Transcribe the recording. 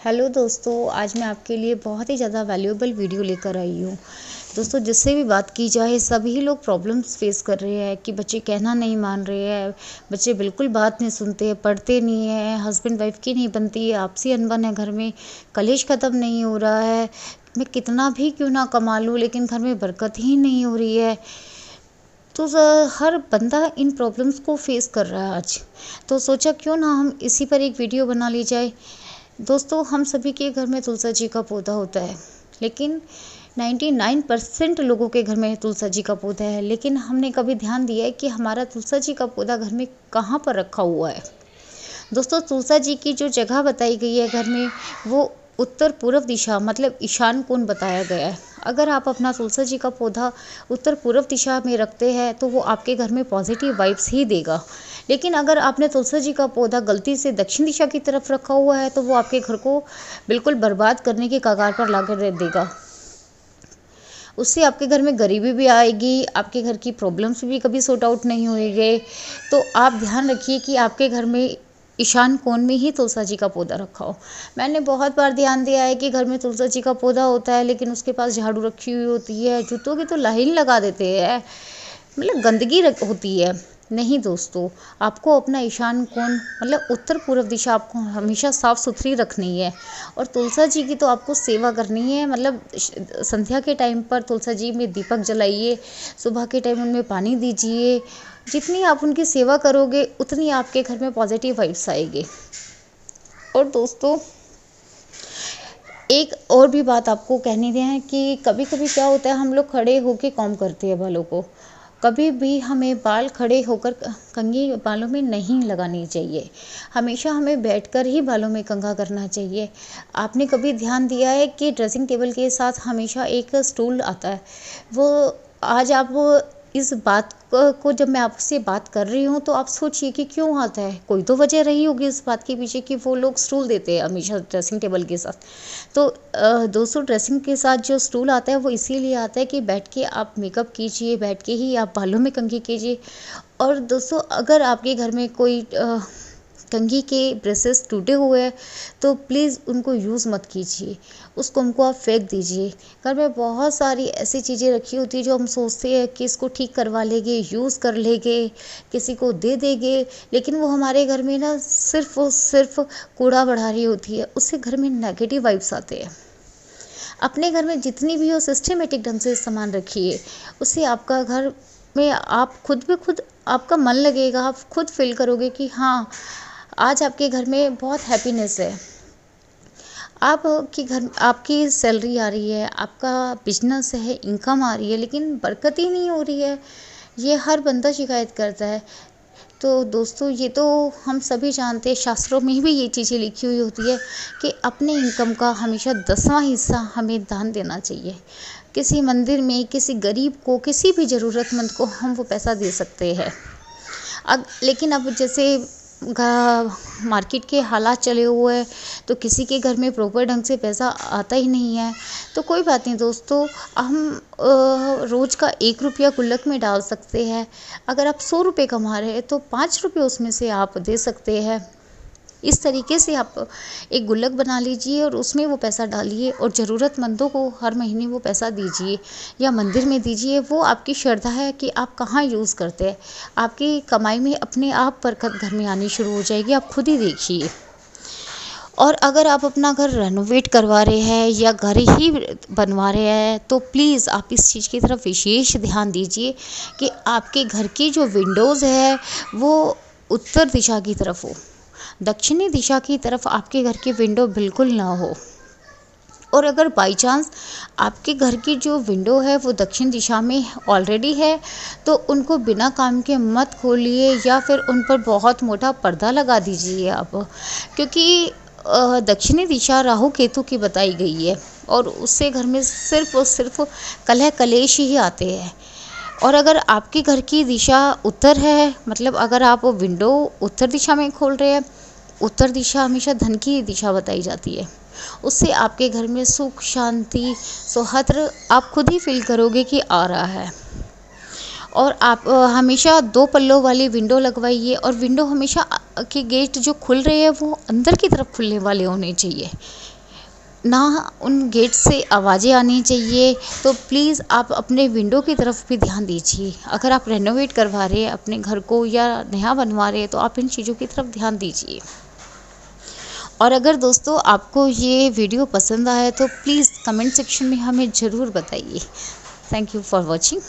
Hello दोस्तों, आज मैं आपके लिए बहुत ही ज़्यादा वैल्यूएबल वीडियो लेकर आई हूँ। दोस्तों, जिससे भी बात की जाए सभी लोग प्रॉब्लम्स फेस कर रहे हैं कि बच्चे कहना नहीं मान रहे हैं, बच्चे बिल्कुल बात नहीं सुनते हैं, पढ़ते नहीं हैं, हस्बैंड वाइफ की नहीं बनती है, आपसी अनबन है घर में, कलेश ख़त्म नहीं हो रहा है, मैं कितना भी क्यों ना कमा लूँ लेकिन घर में बरकत ही नहीं हो रही है। तो हर बंदा इन प्रॉब्लम्स को फेस कर रहा है आज। तो सोचा क्यों ना हम इसी पर एक वीडियो बना ली जाए। दोस्तों, हम सभी के घर में तुलसी जी का पौधा होता है, लेकिन 99% लोगों के घर में तुलसी जी का पौधा है, लेकिन हमने कभी ध्यान दिया है कि हमारा तुलसी जी का पौधा घर में कहाँ पर रखा हुआ है। दोस्तों, तुलसी जी की जो जगह बताई गई है घर में, वो उत्तर पूर्व दिशा मतलब ईशान कोण बताया गया है। अगर आप अपना तुलसी जी का पौधा उत्तर पूर्व दिशा में रखते हैं तो वो आपके घर में पॉजिटिव वाइब्स ही देगा। लेकिन अगर आपने तुलसी जी का पौधा गलती से दक्षिण दिशा की तरफ रखा हुआ है तो वो आपके घर को बिल्कुल बर्बाद करने की कगार पर ला कर देगा। उससे आपके घर में गरीबी भी आएगी, आपके घर की प्रॉब्लम्स भी कभी सॉर्ट आउट नहीं होंगे। तो आप ध्यान रखिए कि आपके घर में ईशान कोण में ही तुलसी जी का पौधा रखा हो। मैंने बहुत बार ध्यान दिया है कि घर में तुलसी जी का पौधा होता है लेकिन उसके पास झाड़ू रखी हुई होती है, जूतों की तो लाइन लगा देते हैं, मतलब गंदगी होती है। नहीं दोस्तों, आपको अपना ईशान कोण मतलब उत्तर पूर्व दिशा आपको हमेशा साफ़ सुथरी रखनी है। और तुलसी जी की तो आपको सेवा करनी है, मतलब संध्या के टाइम पर तुलसी जी में दीपक जलाइए, सुबह के टाइम उनमें पानी दीजिए। जितनी आप उनकी सेवा करोगे उतनी आपके घर में पॉजिटिव वाइब्स आएगी। और दोस्तों, एक और भी बात आपको कहनी है कि कभी कभी क्या होता है, हम लोग खड़े होके काम करते हैं बालों को। कभी भी हमें बाल खड़े होकर कंघी बालों में नहीं लगानी चाहिए, हमेशा हमें बैठकर ही बालों में कंघा करना चाहिए। आपने कभी ध्यान दिया है कि ड्रेसिंग टेबल के साथ हमेशा एक स्टूल आता है? वो आज आप इस बात को जब मैं आपसे बात कर रही हूँ तो आप सोचिए कि क्यों आता है। कोई तो वजह रही होगी इस बात के पीछे कि वो लोग स्टूल देते हैं हमेशा ड्रेसिंग टेबल के साथ। तो दोस्तों, ड्रेसिंग के साथ जो स्टूल आता है वो इसीलिए आता है कि बैठ के आप मेकअप कीजिए, बैठ के ही आप बालों में कंघी कीजिए। और दोस्तों, अगर आपके घर में कोई कंघी के ब्रशेस टूटे हुए हैं तो प्लीज़ उनको यूज़ मत कीजिए, उसको हमको आप फेंक दीजिए। घर में बहुत सारी ऐसी चीज़ें रखी होती है जो हम सोचते हैं कि इसको ठीक करवा लेंगे, यूज़ कर लेंगे, किसी को दे देंगे, लेकिन वो हमारे घर में ना सिर्फ और सिर्फ कूड़ा बढ़ा रही होती है, उससे घर में नेगेटिव वाइब्स आते हैं। अपने घर में जितनी भी हो सिस्टमेटिक ढंग से सामान रखिए, उससे आपका घर में आप खुद ब खुद आपका मन लगेगा, आप खुद फील करोगे कि हाँ, आज आपके घर में बहुत हैप्पीनेस है। आपके घर आपकी सैलरी आ रही है, आपका बिजनेस है, इनकम आ रही है, लेकिन बरकत ही नहीं हो रही है। ये हर बंदा शिकायत करता है। तो दोस्तों, ये तो हम सभी जानते हैं, शास्त्रों में भी ये चीज़ें लिखी हुई होती है कि अपने इनकम का हमेशा 10वां हिस्सा हमें दान देना चाहिए। किसी मंदिर में, किसी गरीब को, किसी भी ज़रूरतमंद को हम वो पैसा दे सकते हैं। लेकिन अब जैसे मार्केट के हालात चले हुए हैं तो किसी के घर में प्रॉपर ढंग से पैसा आता ही नहीं है। तो कोई बात नहीं दोस्तों, हम रोज़ का 1 रुपया गुल्लक में डाल सकते हैं। अगर आप 100 रुपये कमा रहे हैं तो 5 रुपये उसमें से आप दे सकते हैं। इस तरीके से आप एक गुल्लक बना लीजिए और उसमें वो पैसा डालिए और ज़रूरतमंदों को हर महीने वो पैसा दीजिए या मंदिर में दीजिए। वो आपकी श्रद्धा है कि आप कहाँ यूज़ करते हैं। आपकी कमाई में अपने आप बरकत घर में आनी शुरू हो जाएगी, आप खुद ही देखिए। और अगर आप अपना घर रेनोवेट करवा रहे हैं या घर ही बनवा रहे हैं तो प्लीज़ आप इस चीज़ की तरफ विशेष ध्यान दीजिए कि आपके घर की जो विंडोज़ है वो उत्तर दिशा की तरफ हो, दक्षिणी दिशा की तरफ आपके घर की विंडो बिल्कुल ना हो। और अगर बाई चांस आपके घर की जो विंडो है वो दक्षिण दिशा में ऑलरेडी है तो उनको बिना काम के मत खोलिए या फिर उन पर बहुत मोटा पर्दा लगा दीजिए आप, क्योंकि दक्षिणी दिशा राहु केतु की बताई गई है और उससे घर में सिर्फ और सिर्फ कलह कलेश ही आते हैं। और अगर आपके घर की दिशा उत्तर है, मतलब अगर आप विंडो उत्तर दिशा में खोल रहे हैं, उत्तर दिशा हमेशा धन की दिशा बताई जाती है, उससे आपके घर में सुख, शांति, सौहार्द आप खुद ही फील करोगे कि आ रहा है। और आप हमेशा 2 पल्लों वाली विंडो लगवाइए, और विंडो हमेशा के गेट जो खुल रहे हैं वो अंदर की तरफ खुलने वाले होने चाहिए, ना उन गेट से आवाज़ें आनी चाहिए। तो प्लीज़ आप अपने विंडो की तरफ भी ध्यान दीजिए। अगर आप रेनोवेट करवा रहे हैं अपने घर को या नया बनवा रहे हैं तो आप इन चीज़ों की तरफ ध्यान दीजिए। और अगर दोस्तों आपको ये वीडियो पसंद आया तो प्लीज़ कमेंट सेक्शन में हमें ज़रूर बताइए। Thank you for watching.